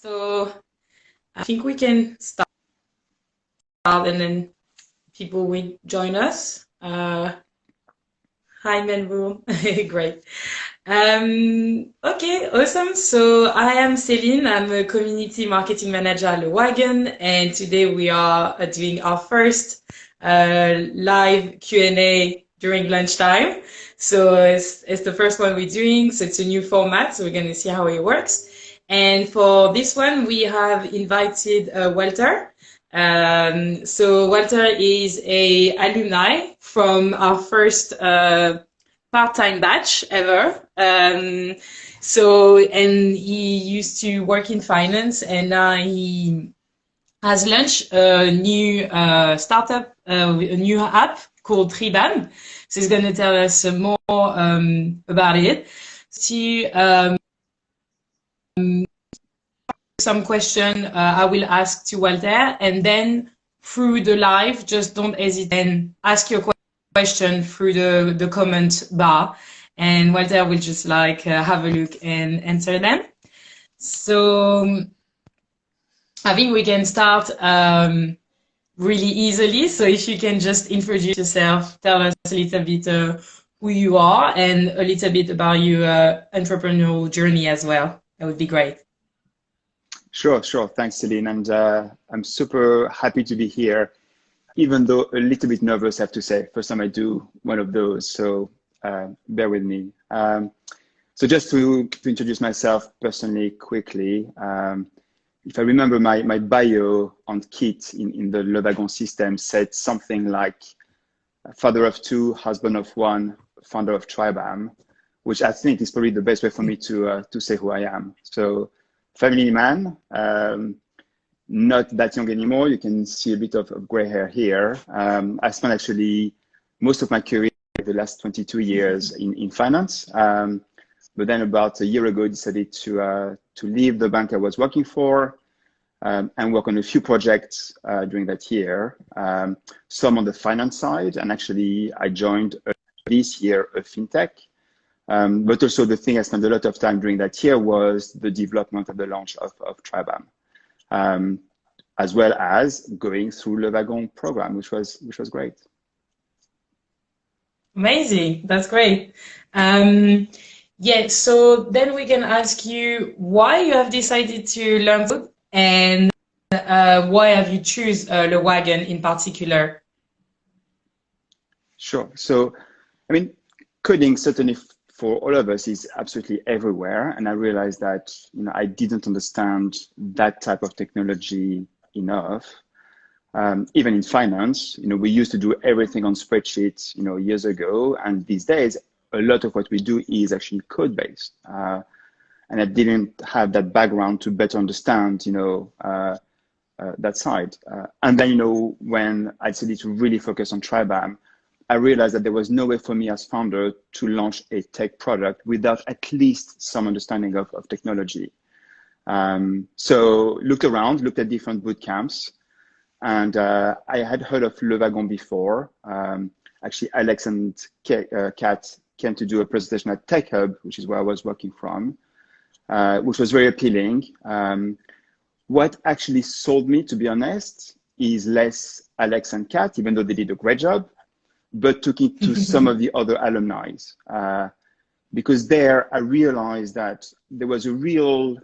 So I think we can start and then people will join us. Hi, Menbu. Great. Okay, awesome. So I am Céline. I'm a community marketing manager at Wagon, and today we are doing our first live Q&A during lunchtime. So it's the first one we're doing. So it's a new format. So we're going to see how it works. And for this one, we have invited Walter. So Walter is a alumni from our first part-time batch ever. And he used to work in finance, and now he has launched a new startup, a new app called TRIBAM. So he's going to tell us more about it. Some question I will ask to Walter, and then through the live, just don't hesitate and ask your question through the comment bar, and Walter will just have a look and answer them. So I think we can start really easily. So if you can just introduce yourself, tell us a little bit who you are and a little bit about your entrepreneurial journey as well, that would be great. Sure. Thanks, Celine. And I'm super happy to be here, even though a little bit nervous, I have to say. First time I do one of those, so bear with me. So just to introduce myself personally quickly, if I remember my bio on Kit in the Wagon system said something like father of two, husband of one, founder of TRIBAM, which I think is probably the best way for me to say who I am. So family man, not that young anymore. You can see a bit of gray hair here. I spent actually most of my career, the last 22 years in finance. But then about a year ago, I decided to leave the bank I was working for and work on a few projects during that year. Some on the finance side, and actually I joined this year a fintech. But also the thing I spent a lot of time during that year was the development of the launch of TRIBAM, as well as going through the Wagon program, which was great. Amazing, that's great. Yeah, so then we can ask you why you have decided to learn code, and why have you choose the Wagon in particular? Sure. So, I mean, coding certainly for all of us is absolutely everywhere, and I realized that I didn't understand that type of technology enough. Even in finance, we used to do everything on spreadsheets, years ago, and these days a lot of what we do is actually code based, and I didn't have that background to better understand, that side. And then, when I decided to really focus on TRIBAM, I realized that there was no way for me as founder to launch a tech product without at least some understanding of technology. So looked around, looked at different boot camps, and I had heard of Wagon before. Actually, Alex and Kat came to do a presentation at Tech Hub, which is where I was working from, which was very appealing. What actually sold me, to be honest, is less Alex and Kat, even though they did a great job, but took it to some of the other alumni. Because there I realized that there was a real,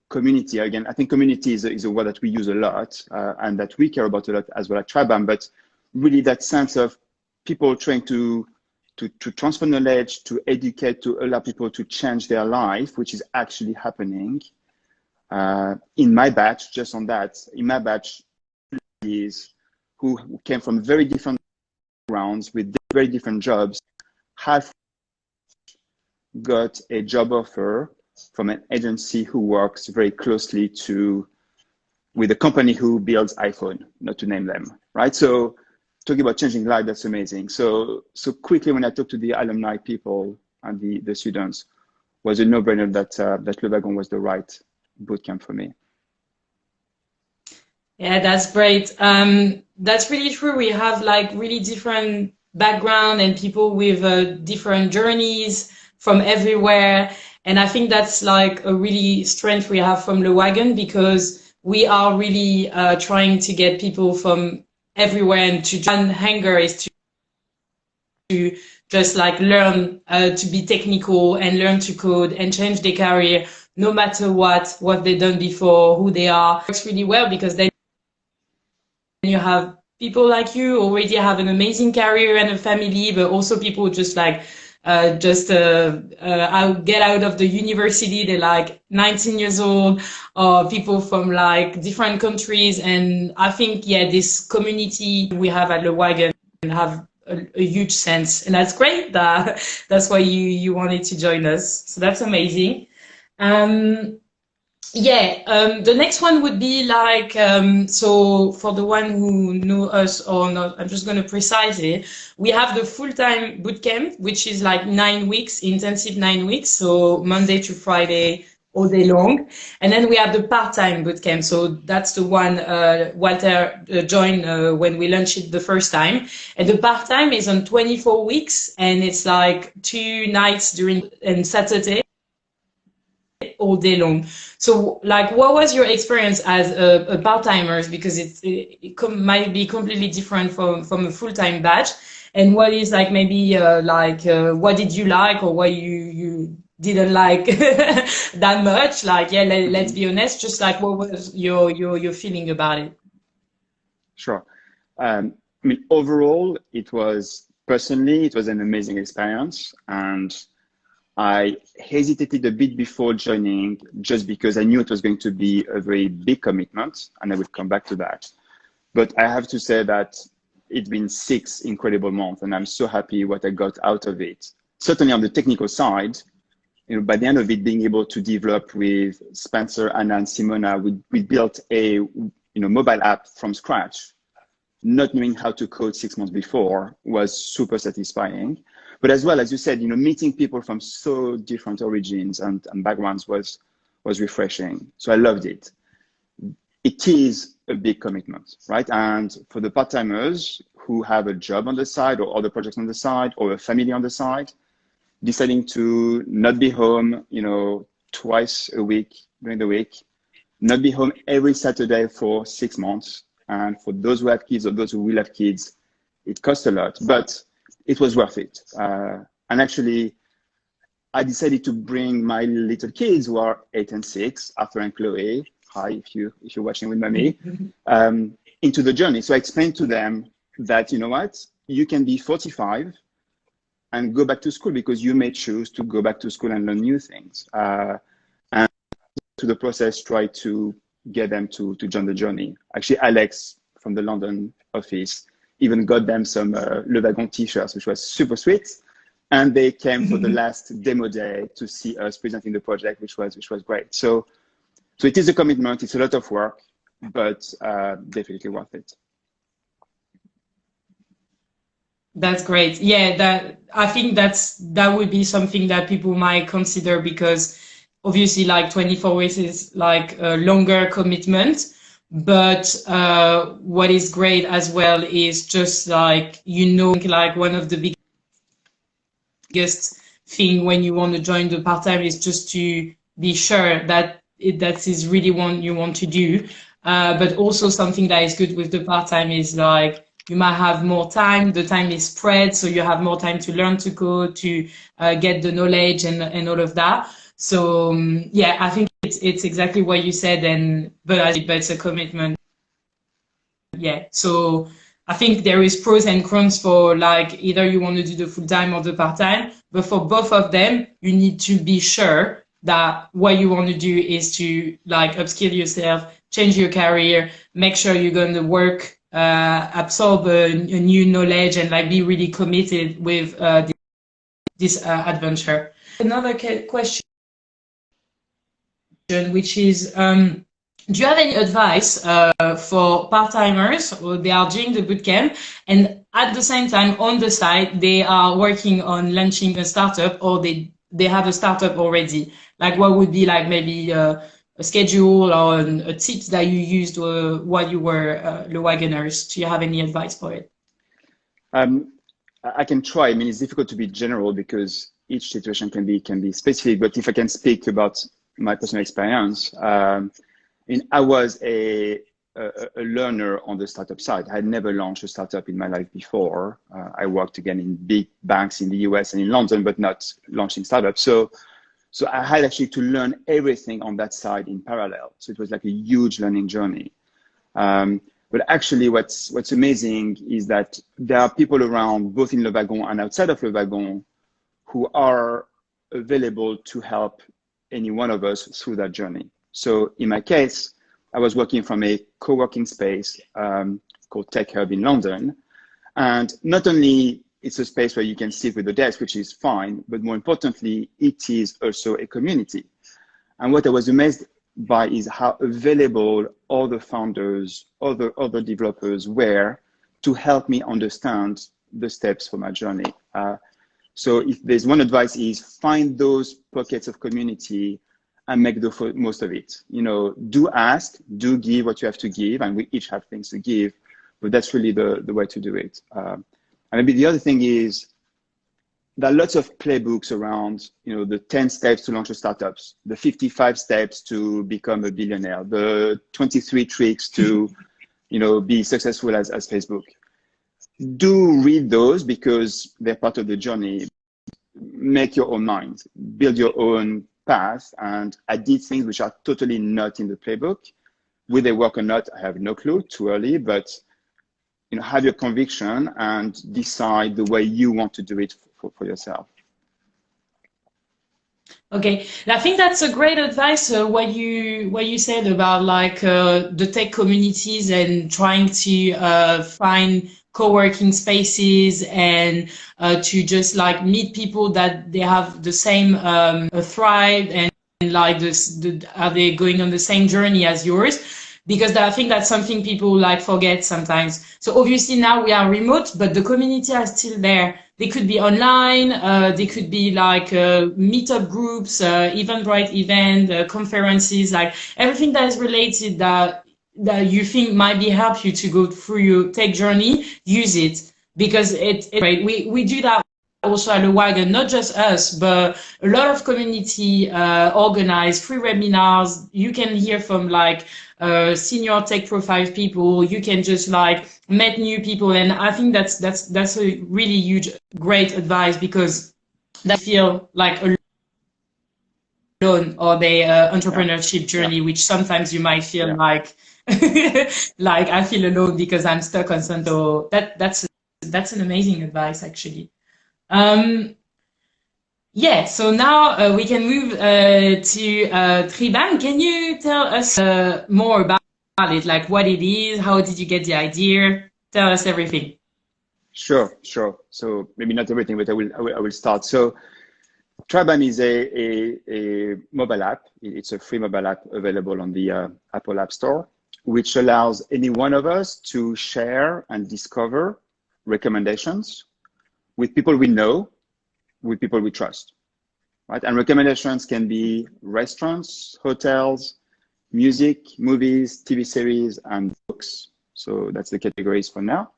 community. Again, I think community is a word that we use a lot and that we care about a lot as well at TRIBAM, but really that sense of people trying to transfer knowledge, to educate, to allow people to change their life, which is actually happening. In my batch, just on that, in my batch is who came from very different backgrounds with very different jobs, have got a job offer from an agency who works very closely with a company who builds iPhone, not to name them, right? So talking about changing life, that's amazing. So quickly when I talked to the alumni people and the students, was a no-brainer that Wagon was the right bootcamp for me. Yeah, that's great. That's really true. We have really different background and people with different journeys from everywhere. And I think that's like a really strength we have from the Wagon, because we are really trying to get people from everywhere, and to one hanger is to just like learn to be technical and learn to code and change their career no matter what they've done before, who they are. It works really well, because then you have people like you already have an amazing career and a family, but also people just like get out of the university, they're like 19 years old, or people from like different countries. And I think, yeah, this community we have at the Wagon have a huge sense, and that's great. That's why you wanted to join us. So that's amazing. The next one would be like, so for the one who know us or not, I'm just going to precise it. We have the full-time bootcamp, which is like 9 weeks, intensive 9 weeks. So Monday to Friday, all day long. And then we have the part-time bootcamp. So that's the one Walter joined when we launched it the first time. And the part-time is on 24 weeks, and it's like 2 nights during and Saturday, all day long. So like, what was your experience as a part-timers? Because might be completely different from a full-time batch. And what is like, maybe what did you like, or what you didn't like that much? Like, yeah, let's be honest, just like, what was your feeling about it? Sure. I mean, overall, personally, it was an amazing experience. And I hesitated a bit before joining, just because I knew it was going to be a very big commitment, and I will come back to that. But I have to say that it's been 6 incredible months, and I'm so happy what I got out of it. Certainly on the technical side, by the end of it, being able to develop with Spencer, Anna, and Simona, we built a mobile app from scratch. Not knowing how to code 6 months before was super satisfying. But as well, as you said, meeting people from so different origins and backgrounds was refreshing. So I loved it. It is a big commitment, right? And for the part-timers who have a job on the side, or other projects on the side, or a family on the side, deciding to not be home, twice a week during the week, not be home every Saturday for 6 months. And for those who have kids, or those who will have kids, it costs a lot. But it was worth it. And actually, I decided to bring my little kids, who are 8 and 6, Arthur and Chloe, hi, if you're watching with mommy, into the journey. So I explained to them that, you know what, you can be 45 and go back to school, because you may choose to go back to school and learn new things. And to the process, try to get them to join the journey. Actually, Alex from the London office even got them some Le Wagon t-shirts, which was super sweet. And they came for the last demo day to see us presenting the project, which was great. So it is a commitment. It's a lot of work, but definitely worth it. That's great. Yeah, I think that would be something that people might consider, because obviously like 24 weeks is like a longer commitment. But what is great as well is just like, like one of the biggest thing when you want to join the part-time is just to be sure that that is really what you want to do. But also something that is good with the part-time is like, you might have more time, the time is spread, so you have more time to learn to code, to get the knowledge and all of that. So yeah, I think it's exactly what you said, but it's a commitment. Yeah, so I think there is pros and cons for like either you want to do the full-time or the part-time, but for both of them, you need to be sure that what you want to do is to like upskill yourself, change your career, make sure you're going to work, absorb a new knowledge, and like be really committed with this adventure. Another question, which is, do you have any advice for part-timers who they are doing the bootcamp and at the same time on the side they are working on launching a startup, or they have a startup already? Like, what would be like maybe a schedule or a tips that you used while you were the Wagoners? Do you have any advice for it? I can try. I mean, it's difficult to be general, because each situation can be specific. But if I can speak about my personal experience, I was a learner on the startup side. I had never launched a startup in my life before. I worked again in big banks in the US and in London, but not launching startups. So I had actually to learn everything on that side in parallel. So it was like a huge learning journey. But actually what's amazing is that there are people around both in Le Wagon and outside of Le Wagon who are available to help any one of us through that journey. So in my case, I was working from a co-working space called Tech Hub in London. And not only it's a space where you can sit with the desk, which is fine, but more importantly, it is also a community. And what I was amazed by is how available all the founders, other developers were to help me understand the steps for my journey. So if there's one advice is find those pockets of community and make the most of it. Do ask, do give what you have to give, and we each have things to give, but that's really the way to do it. And maybe the other thing is there are lots of playbooks around, the 10 steps to launch a startups, the 55 steps to become a billionaire, the 23 tricks to, be successful as Facebook. Do read those because they're part of the journey. Make your own mind, build your own path. And I did things which are totally not in the playbook. Will they work or not? I have no clue, too early, but have your conviction and decide the way you want to do it for yourself. Okay, I think that's a great advice. What you said about like the tech communities and trying to find co-working spaces and to just like meet people that they have the same thrive and like are they going on the same journey as yours? Because I think that's something people like forget sometimes. So obviously now we are remote, but the community are still there. They could be online, they could be like meetup groups, Eventbrite event, conferences, like everything that is related that you think might be help you to go through your tech journey, use it. Because it's great. We do that also at the Wagon, not just us, but a lot of community organize free webinars. You can hear from like senior tech profile people. You can just like meet new people, and I think that's a really huge, great advice because they feel like alone or their entrepreneurship journey, which sometimes you might feel like like I feel alone because I'm stuck on something. So that's an amazing advice actually. Yeah, so now we can move to TRIBAM. Can you tell us more about it, like what it is, how did you get the idea? Tell us everything. Sure. So maybe not everything, but I will start. So TRIBAM is a mobile app. It's a free mobile app available on the Apple App Store, which allows any one of us to share and discover recommendations with people we know, with people we trust, right? And recommendations can be restaurants, hotels, music, movies, TV series, and books. So that's the categories for now.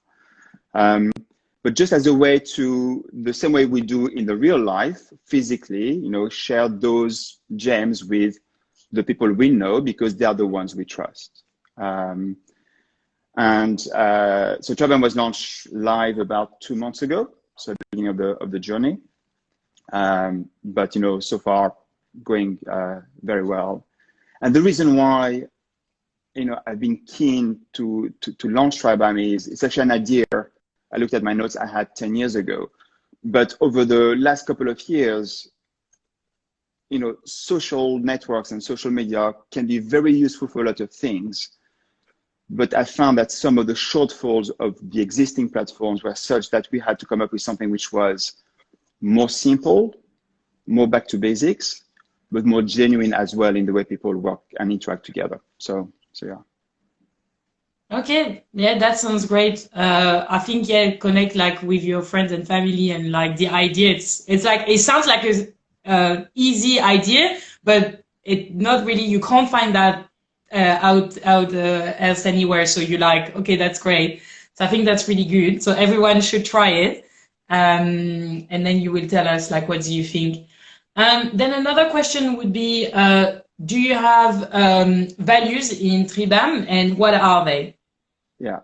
But just as a way to, the same way we do in the real life, physically, share those gems with the people we know because they are the ones we trust. So TRIBAM was launched live about 2 months ago. So at the beginning of the journey, but so far going very well. And the reason why I've been keen to launch TRIBAM is it's actually an idea. I looked at my notes I had 10 years ago, but over the last couple of years, social networks and social media can be very useful for a lot of things. But I found that some of the shortfalls of the existing platforms were such that we had to come up with something which was more simple, more back to basics, but more genuine as well in the way people work and interact together. So yeah. Okay, yeah, that sounds great. I think connect like with your friends and family and like the idea. It's like it sounds like a easy idea, but it not really. You can't find that out else anywhere. So you're like, okay, that's great. So I think that's really good. So everyone should try it. and then you will tell us like what do you think. Then another question would be, do you have values in TRIBAM, and what are they? Yeah.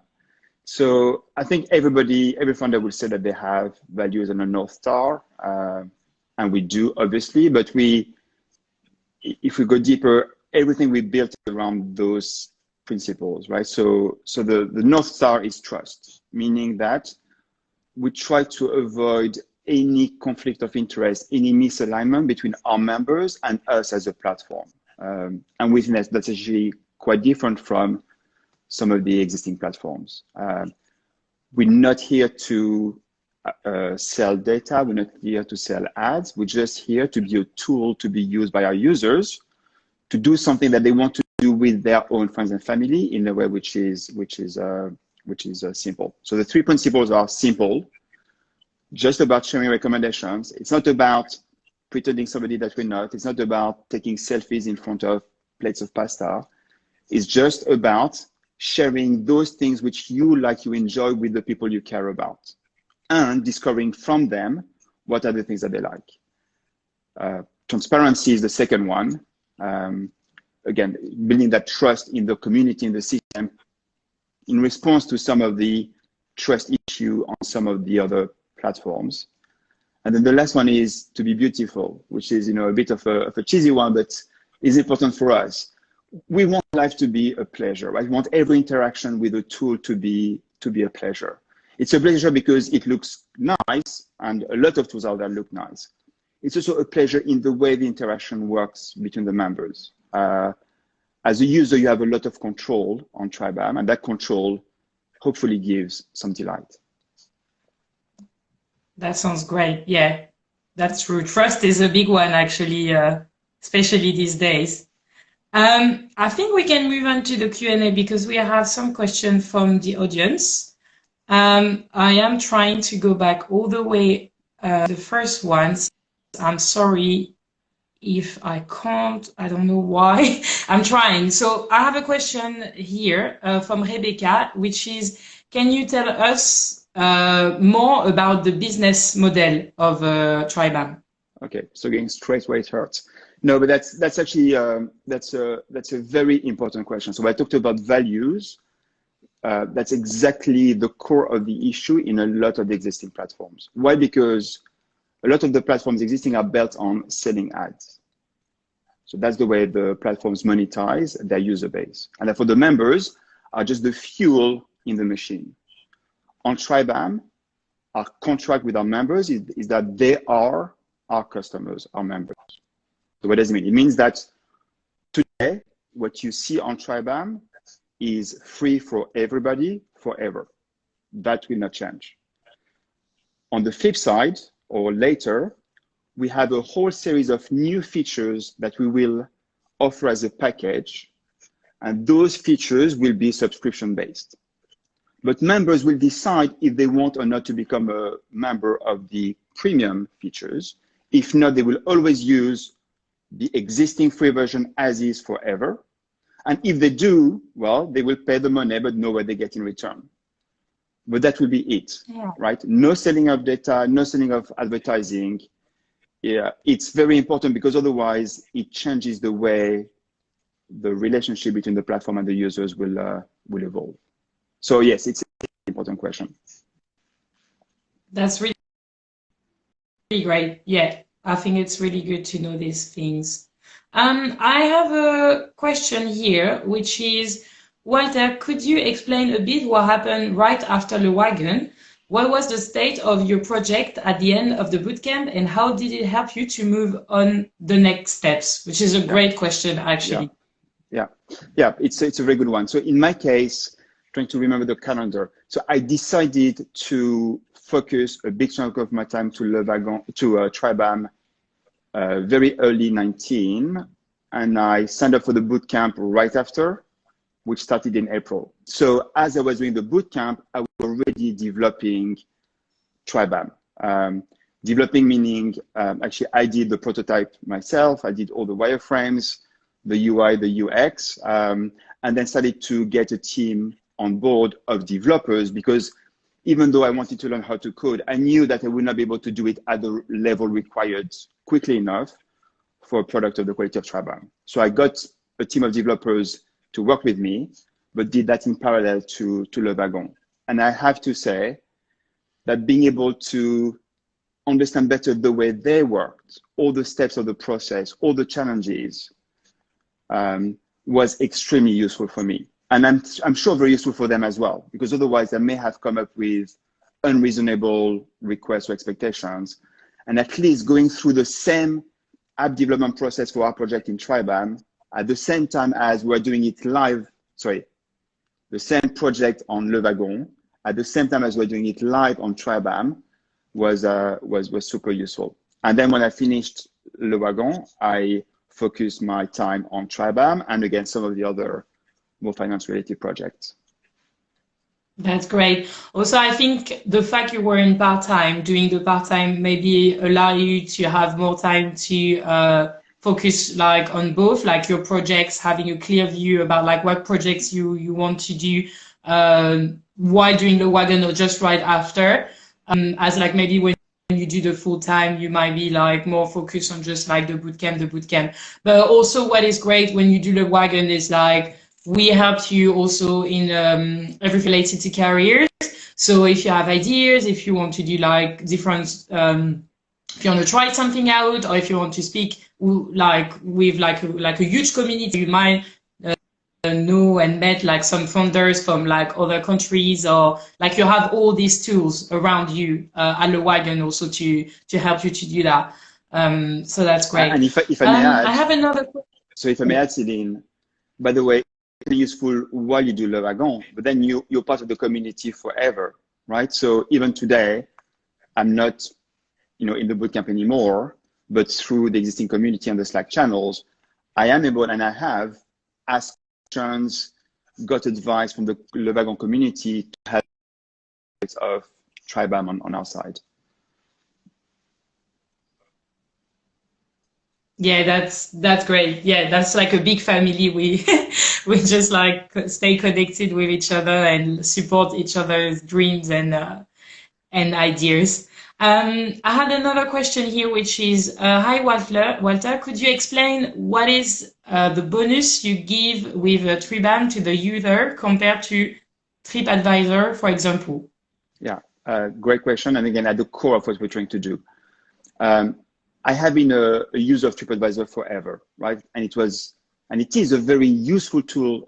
So I think every founder will say that they have values and a North Star, and we do obviously, but if we go deeper, everything we built around those principles, right? So the North Star is trust, meaning that we try to avoid any conflict of interest, any misalignment between our members and us as a platform. And we think that's actually quite different from some of the existing platforms. We're not here to sell data. We're not here to sell ads. We're just here to be a tool to be used by our users to do something that they want to do with their own friends and family in a way which is simple. So the three principles are simple, just about sharing recommendations. It's not about pretending somebody that we're not. It's not about taking selfies in front of plates of pasta. It's just about sharing those things which you like, you enjoy with the people you care about, and discovering from them what are the things that they like. Transparency is the second one. Again, building that trust in the community, in the system, in response to some of the trust issue on some of the other platforms. And then the last one is to be beautiful, which is, a bit of a cheesy one, but is important for us. We want life to be a pleasure, right? We want every interaction with a tool to be a pleasure. It's a pleasure because it looks nice, and a lot of tools out there look nice. It's also a pleasure in the way the interaction works between the members. As a user, you have a lot of control on TRIBAM, and that control hopefully gives some delight. That sounds great. Yeah, that's true. Trust is a big one, actually, especially these days. I think we can move on to the Q&A because we have some questions from the audience. I am trying to go back all the way the first ones. I'm sorry if I can't. I don't know why. I'm trying. So I have a question here from Rebecca, which is, can you tell us more about the business model of TRIBAM? Okay, so going straight where it hurts. No, but that's actually that's a very important question. So I talked about values. That's exactly the core of the issue in a lot of the existing platforms. Why? Because a lot of the platforms existing are built on selling ads. So that's the way the platforms monetize their user base. And therefore the members are just the fuel in the machine. On TRIBAM, our contract with our members is that they are our customers, our members. So what does it mean? It means that today, what you see on TRIBAM is free for everybody forever. That will not change. On the flip side, or later, we have a whole series of new features that we will offer as a package, and those features will be subscription-based. But members will decide if they want or not to become a member of the premium features. If not, they will always use the existing free version as is forever. And if they do, well, they will pay the money, but know what they get in return. But that will be it, right? No selling of data, no selling of advertising. Yeah, it's very important because otherwise it changes the way the relationship between the platform and the users will evolve. So yes, it's an important question. That's really great. Yeah, I think it's really good to know these things. I have a question here, which is, Walter, could you explain a bit what happened right after the Wagon? What was the state of your project at the end of the bootcamp, and how did it help you to move on the next steps? Which is a great question, actually. Yeah, it's a very good one. So in my case, trying to remember the calendar. So I decided to focus a big chunk of my time to TRIBAM very early 19, and I signed up for the bootcamp right after, which started in April. So as I was doing the bootcamp, I was already developing TRIBAM. Developing meaning, actually, I did the prototype myself. I did all the wireframes, the UI, the UX, and then started to get a team on board of developers because even though I wanted to learn how to code, I knew that I would not be able to do it at the level required quickly enough for a product of the quality of TRIBAM. So I got a team of developers to work with me, but did that in parallel to Le Wagon. And I have to say that being able to understand better the way they worked, all the steps of the process, all the challenges, was extremely useful for me. And I'm sure very useful for them as well, because otherwise I may have come up with unreasonable requests or expectations. And at least going through the same app development process for our project in TRIBAM at the same time as we're doing it live, the same project on Le Wagon, at the same time as we're doing it live on TRIBAM was super useful. And then when I finished Le Wagon, I focused my time on TRIBAM and again, some of the other more finance related projects. That's great. Also, I think the fact you were in part-time, doing the part-time maybe allow you to have more time to focus like on both, like your projects, having a clear view about like what projects you want to do while doing the Wagon or just right after. As like maybe when you do the full time, you might be like more focused on just like the bootcamp. But also what is great when you do the Wagon is like, we help you also in everything related to careers. So if you have ideas, if you want to do like different, if you want to try something out, or if you want to speak like with like a huge community, you might know and met like some founders from like other countries, or like you have all these tools around you at the Wagon also to help you to do that. So that's great. And if I may add, I have another question. So if I may add, Celine, by the way, it's useful while you do Le Wagon, but then you're part of the community forever, right? So even today, I'm not, in the bootcamp anymore, but through the existing community and the Slack channels, I am able and I have asked questions, got advice from the Le Wagon community to help of TRIBAM on our side. Yeah, that's great. Yeah, that's like a big family. We we just like stay connected with each other and support each other's dreams and ideas. I had another question here, which is, hi Walter. Walter, could you explain what is the bonus you give with TRIBAM to the user compared to TripAdvisor, for example? Yeah, great question. And again, at the core of what we're trying to do. I have been a user of TripAdvisor forever, right? And it is a very useful tool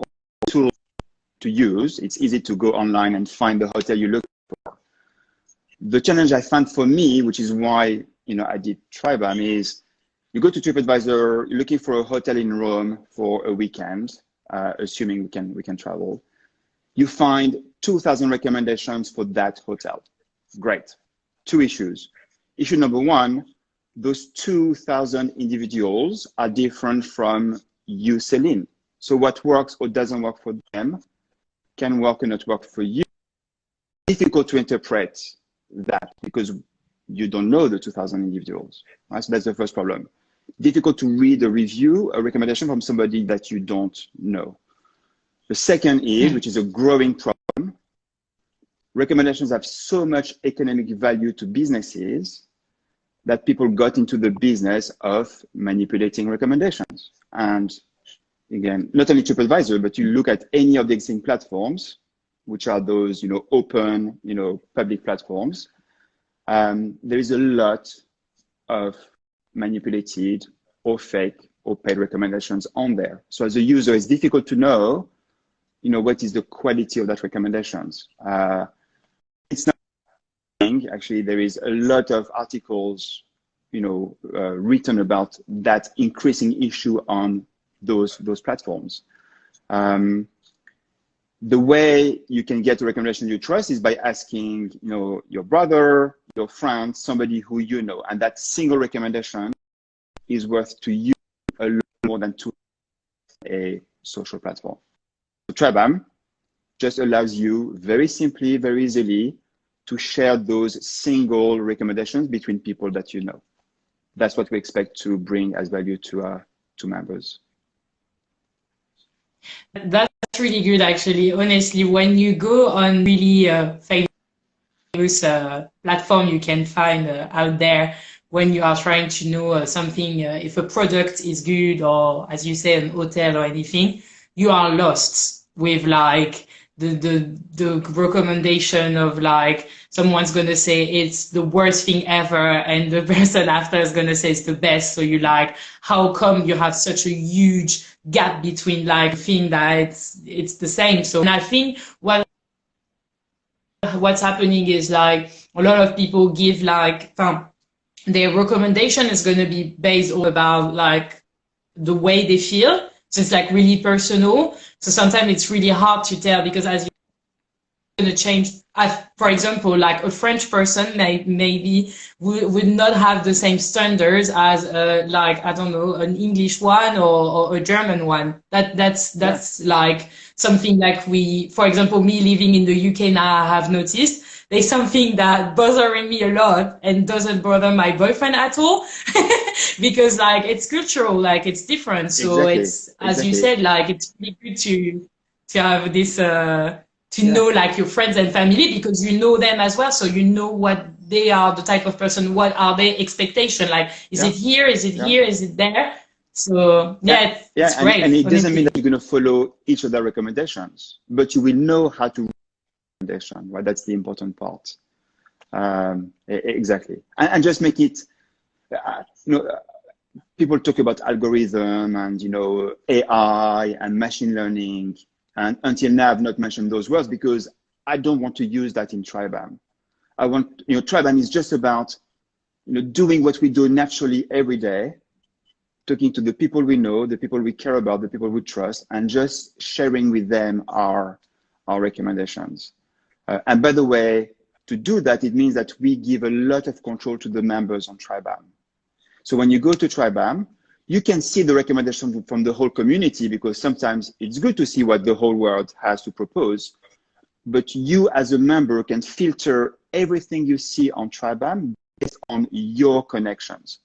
to use. It's easy to go online and find the hotel you look for. The challenge I found for me, which is why I did TRIBAM, is you go to TripAdvisor, you're looking for a hotel in Rome for a weekend, assuming we can travel. You find 2,000 recommendations for that hotel. Great. Two issues. Issue number one, those 2,000 individuals are different from you, Celine. So what works or doesn't work for them can work or not work for you. It's difficult to interpret that because you don't know the 2,000 individuals. Right? So that's the first problem. Difficult to read a review, a recommendation from somebody that you don't know. The second is, which is a growing problem, recommendations have so much economic value to businesses that people got into the business of manipulating recommendations. And again, not only TripAdvisor, but you look at any of the existing platforms, which are those, open, public platforms. There is a lot of manipulated or fake or paid recommendations on there. So as a user, it's difficult to know, what is the quality of that recommendations. It's not actually, there is a lot of articles, written about that increasing issue on those platforms. The way you can get a recommendation you trust is by asking, your brother, your friend, somebody who you know, and that single recommendation is worth to you a lot more than to a social platform. So TRIBAM just allows you very simply, very easily to share those single recommendations between people that you know. That's what we expect to bring as value to members. That's really good, actually. Honestly, when you go on really famous platform you can find out there when you are trying to know something, if a product is good, or as you say, an hotel or anything, you are lost with like the recommendation of like someone's gonna say it's the worst thing ever, and the person after is gonna say it's the best. So you like, how come you have such a huge gap between like thing that it's the same? So, and I think what's happening is like a lot of people give like their recommendation is going to be based all about like the way they feel. So it's like really personal. So sometimes it's really hard to tell, because as you're going to change, for example, like a French person maybe would not have the same standards as like, I don't know, an English one or a German one. That's like something like for example, me living in the UK now, I have noticed there's something that bothering me a lot and doesn't bother my boyfriend at all because like it's cultural, like it's different. So it's, as you said, like it's really good to have this to know like your friends and family, because you know them as well, so you know what they are, the type of person, what are their expectations, like is it here, is it here, is it there? So it's great. And it doesn't mean that you're going to follow each of their recommendations, but you will know how to recommendation, right? That's the important part. Exactly. And just make it, people talk about algorithm and, AI and machine learning. And until now, I've not mentioned those words because I don't want to use that in TRIBAM. I want, TRIBAM is just about, doing what we do naturally every day, talking to the people we know, the people we care about, the people we trust, and just sharing with them our recommendations. And by the way, to do that, it means that we give a lot of control to the members on TRIBAM. So when you go to TRIBAM, you can see the recommendation from the whole community, because sometimes it's good to see what the whole world has to propose. But you as a member can filter everything you see on TRIBAM based on your connections.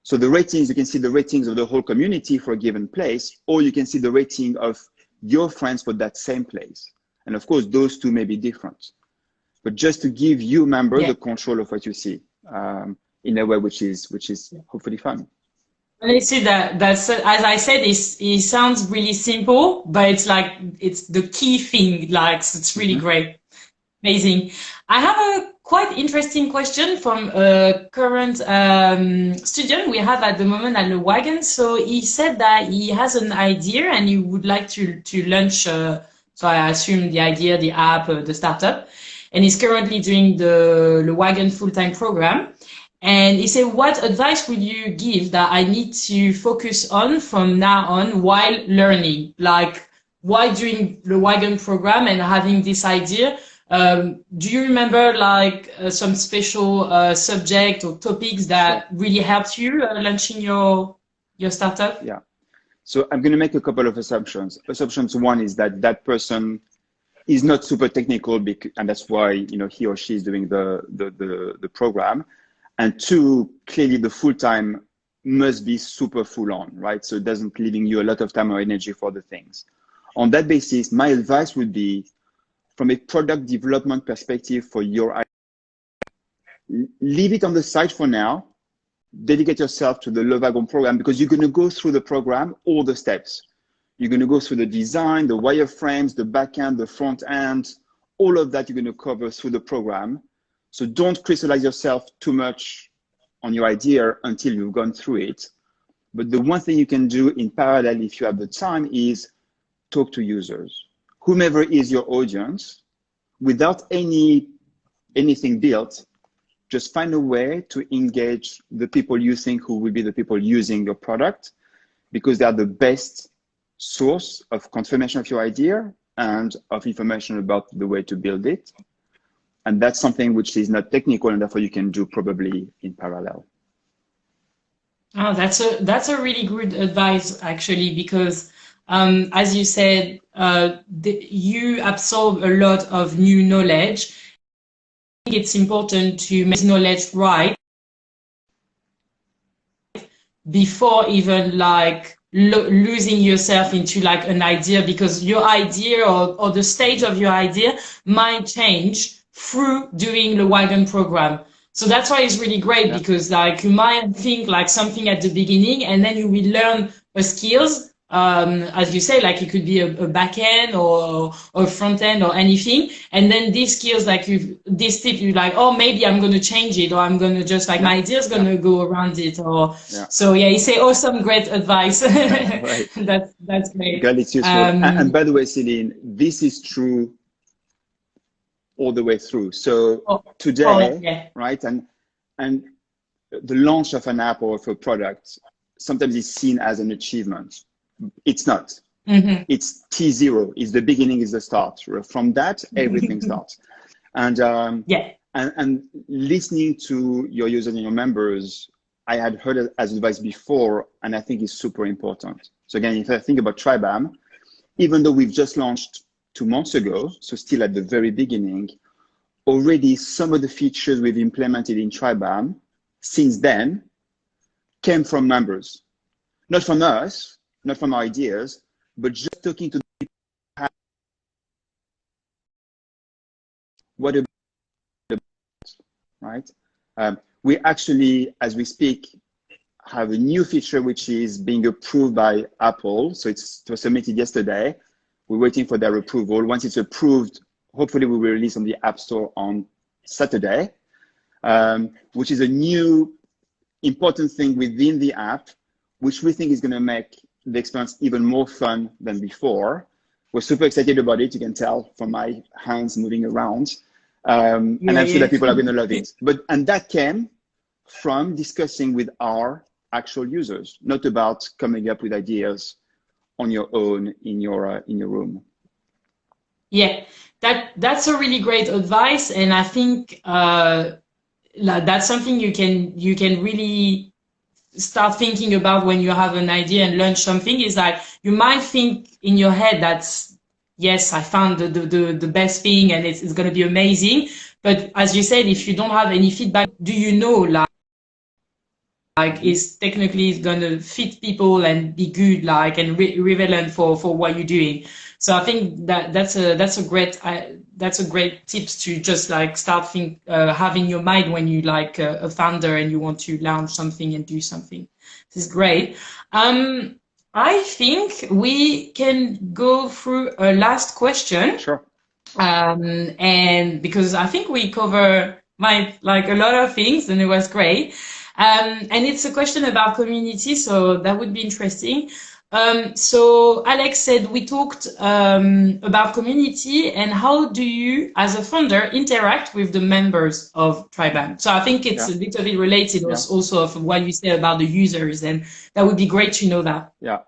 So the ratings, you can see the ratings of the whole community for a given place, or you can see the rating of your friends for that same place. And of course, those two may be different. But just to give you members the control of what you see in a way which is hopefully fun. And I see that's, as I said, it sounds really simple, but it's like, it's the key thing, like, so it's really great. Amazing. I have a quite interesting question from a current student we have at the moment at the Wagon. So he said that he has an idea and he would like to launch, so I assume the idea, the app, the startup, and he's currently doing the Wagon full-time program. And he said, what advice would you give that I need to focus on from now on while learning? Like, while doing the Wagon program and having this idea, do you remember like some special subject or topics that really helped you launching your startup? Yeah. So I'm going to make a couple of assumptions. Assumptions one is that that person is not super technical, and that's why he or she is doing the program. And two, clearly the full-time must be super full-on, right? So it doesn't leaving you a lot of time or energy for the things. On that basis, my advice would be, from a product development perspective for your idea, leave it on the side for now. Dedicate yourself to the Wagon program, because you're going to go through the program, all the steps. You're going to go through the design, the wireframes, the back end, the front end, all of that you're going to cover through the program. So don't crystallize yourself too much on your idea until you've gone through it. But the one thing you can do in parallel, if you have the time, is talk to users. Whomever is your audience, without anything built, just find a way to engage the people you think who will be the people using your product, because they are the best source of confirmation of your idea and of information about the way to build it. And that's something which is not technical, and therefore you can do probably in parallel. Oh, that's a really good advice, actually, because as you said, you absorb a lot of new knowledge. I think it's important to make knowledge right before even like losing yourself into like an idea, because your idea or the stage of your idea might change through doing the Wagon program. So that's why it's really great Yeah. because like you might think like something at the beginning and then you will learn a skills. As you say, like it could be a back end or front end or anything. And then these skills, like this tip, you like, oh, maybe I'm going to change it or I'm going to just like Yeah. my idea is going to go around it or Yeah. so. Yeah, you say awesome, great advice. Right. That's great. God, it's useful. And by the way, Celine, this is true all the way through. So Oh, today, yeah. right, and the launch of an app or of a product sometimes is seen as an achievement. It's not. Mm-hmm. It's T0. It's the beginning, is the start. From that, everything starts. And Yeah. and listening to your users and your members, I had heard it as advice before, and I think it's super important. So again, if I think about TRIBAM, even though we've just launched 2 months ago, so still at the very beginning, already some of the features we've implemented in TRIBAM since then came from members, not from us, not from our ideas, but just talking to the people, what about, right? We actually, as we speak, have a new feature which is being approved by Apple. So it was submitted yesterday. We're waiting for their approval. Once it's approved, hopefully we will release on the App Store on Saturday, which is a new important thing within the app, which we think is going to make the experience even more fun than before. We're super excited about it. You can tell from my hands moving around. And Yeah, I'm sure that yeah. people are going to love it. And that came from discussing with our actual users, not about coming up with ideas on your own in your room. Yeah, that's a really great advice, and I think like that's something you can really start thinking about when you have an idea and launch something. Is like you might think in your head that's yes, I found the best thing and it's going to be amazing. But as you said, if you don't have any feedback, do you know like is technically going to fit people and be good like and relevant for what you're doing. So I think that's a great tips to just like start having your mind when you like a founder and you want to launch something and do something. This is great. I think we can go through a last question. Sure. And because I think we cover like a lot of things and it was great. And it's a question about community, so that would be interesting. So Alex said we talked about community and how do you, as a founder, interact with the members of TRIBAM? So I think it's Yeah. a little bit related also of what you said about the users, and that would be great to know that. Yeah.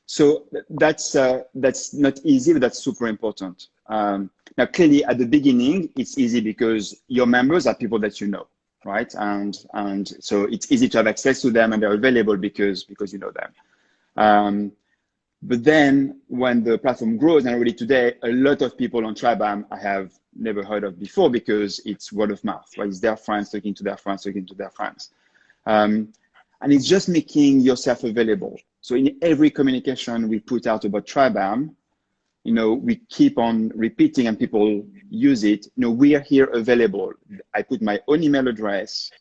So that's not easy, but that's super important. Now, clearly, at the beginning, it's easy because your members are people that you know, right? And so it's easy to have access to them, and they're available because you know them. But then, when the platform grows, and already today, a lot of people on TRIBAM I have never heard of before because it's word of mouth, right? It's their friends talking to their friends talking to their friends. And it's just making yourself available. So in every communication we put out about TRIBAM, we keep on repeating and people use it. We are here available. I put my own email address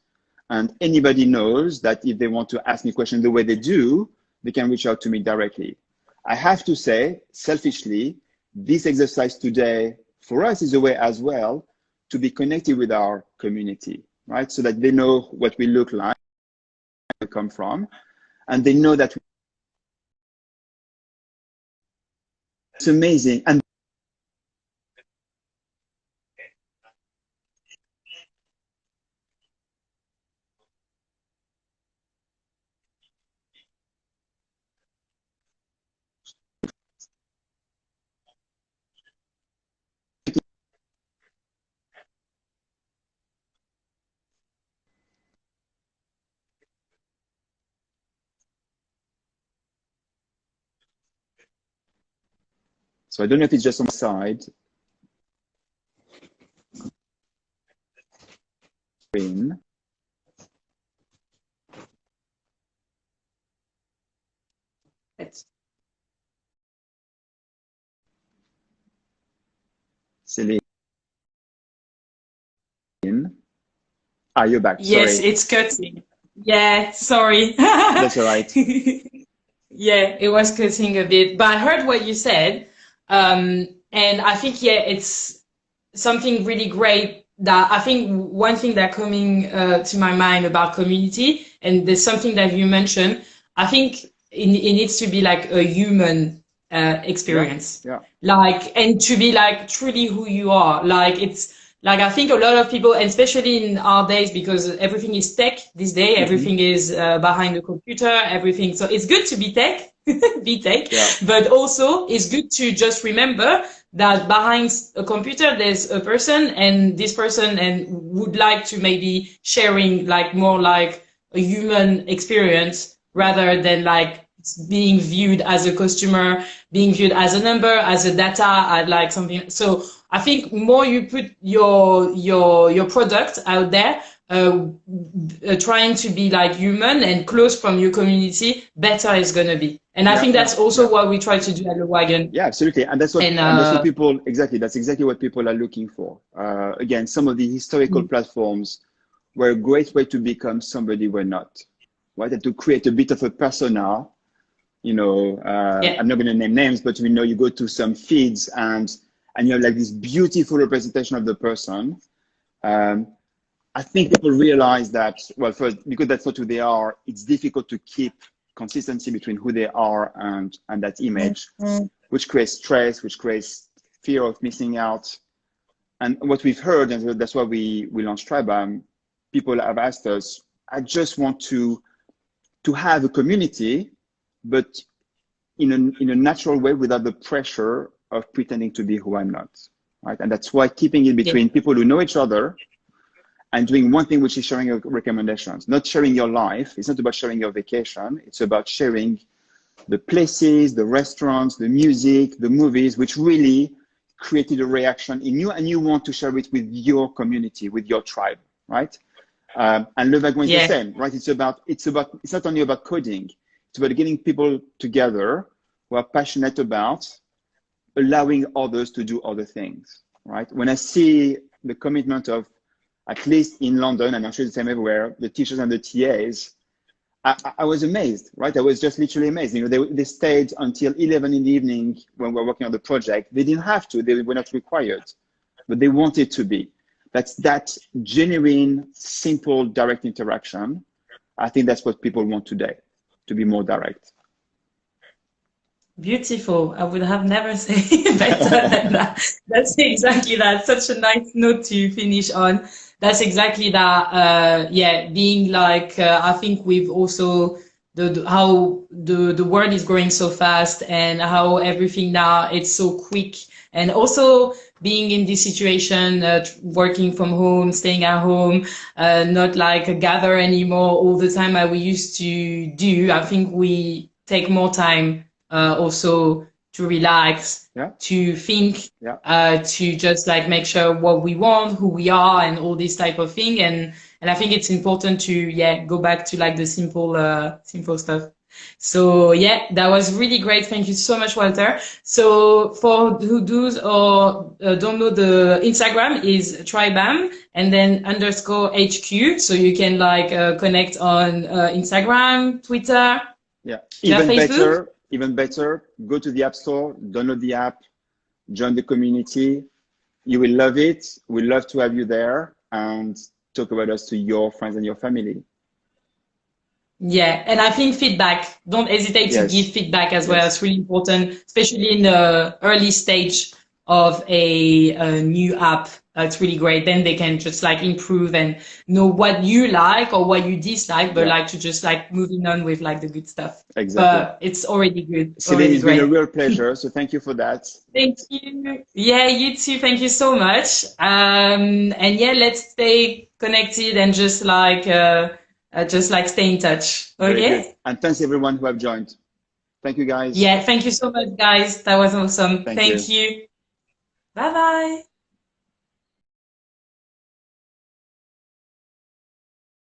and anybody knows that if they want to ask me questions the way they do, they can reach out to me directly. I have to say, selfishly, this exercise today for us is a way as well to be connected with our community, right? So that they know what we look like, where we come from, and they know that it's amazing. And so I don't know if it's just on my side. Celine. Ah, you're back. Yes, Sorry. it's cutting. Yeah, sorry. That's all right. Yeah, it was cutting a bit, but I heard what you said. And I think, yeah, it's something really great that I think one thing that coming to my mind about community, and there's something that you mentioned, I think it needs to be like a human Yeah, experience, yeah. like, and to be like truly who you are. Like it's like I think a lot of people, and especially in our days, because everything is tech these days, Hmm. everything is behind the computer, everything. So it's good to be tech, be tech, Yeah, but also it's good to just remember that behind a computer there's a person, and this person and would like to maybe sharing like more like a human experience yeah, rather than like being viewed as a customer, being viewed as a number, as a data, as like something. So I think more you put your product out there, trying to be like human and close from your community, better it's gonna be. And I yeah, think yeah, that's yeah. also what we try to do at the Wagon. Yeah, absolutely. And And that's what people exactly. That's exactly what people are looking for. Again, some of the historical mm, platforms were a great way to become somebody we're not, right? And to create a bit of a persona. yeah, I'm not going to name names, but we know you go to some feeds and you have like this beautiful representation of the person. Um, I think people realize that, well, first, because that's not who they are, it's difficult to keep consistency between who they are and that image, which creates stress, which creates fear of missing out. And what we've heard, and that's why we launched TRIBAM, people have asked us, I just want to have a community, but in a natural way without the pressure of pretending to be who I'm not, right? And that's why keeping it yeah, between people who know each other and doing one thing, which is sharing your recommendations, not sharing your life. It's not about sharing your vacation. It's about sharing the places, the restaurants, the music, the movies, which really created a reaction in you, and you want to share it with your community, with your tribe, right? And Le Wagon is the yeah, same, right? It's not only about coding. It's about getting people together who are passionate about allowing others to do other things, right? When I see the commitment of, at least in London, and I'm sure it's the same everywhere, the teachers and the TAs, I was amazed, right? I was just literally amazed. They stayed until 11 in the evening when we were working on the project. They didn't have to, they were not required, but they wanted to be. That's that genuine, simple, direct interaction. I think that's what people want today, to be more direct. beautiful. I would have never said it better than that. That's exactly that. Such a nice note to finish on. That's exactly that. Yeah, being like, I think we've also how the world is growing so fast and how everything now it's so quick, and also being in this situation, working from home, staying at home, not like gather anymore all the time that we used to do. I think we take more time also to relax, Yeah, to think, yeah. to just like make sure what we want, who we are, and all this type of thing. And I think it's important to yeah go back to like the simple stuff. So yeah, that was really great. Thank you so much, Walter. So for who does or don't know, the Instagram is TRIBAM and then underscore HQ. So you can like connect on Instagram, Twitter. Yeah, Do you have Facebook? even better, go to the App Store, download the app, join the community. You will love it. We'd love to have you there and talk about us to your friends and your family. Yeah, and I think feedback, don't hesitate to give Yes, feedback as well. yes, It's really important, especially in the early stage of a new app. It's really great. Then they can just like improve and know what you like or what you dislike, but yeah, like to just like moving on with like the good stuff. exactly. But it's already good, Celine, already it's been a great. real pleasure. So thank you for that. Thank you. Yeah, you too. Thank you so much. And yeah, let's stay connected and just like stay in touch. Very good. Okay? And thanks everyone who have joined. Thank you guys. Yeah, thank you so much, guys. That was awesome. Thank Thank you. you. Bye bye.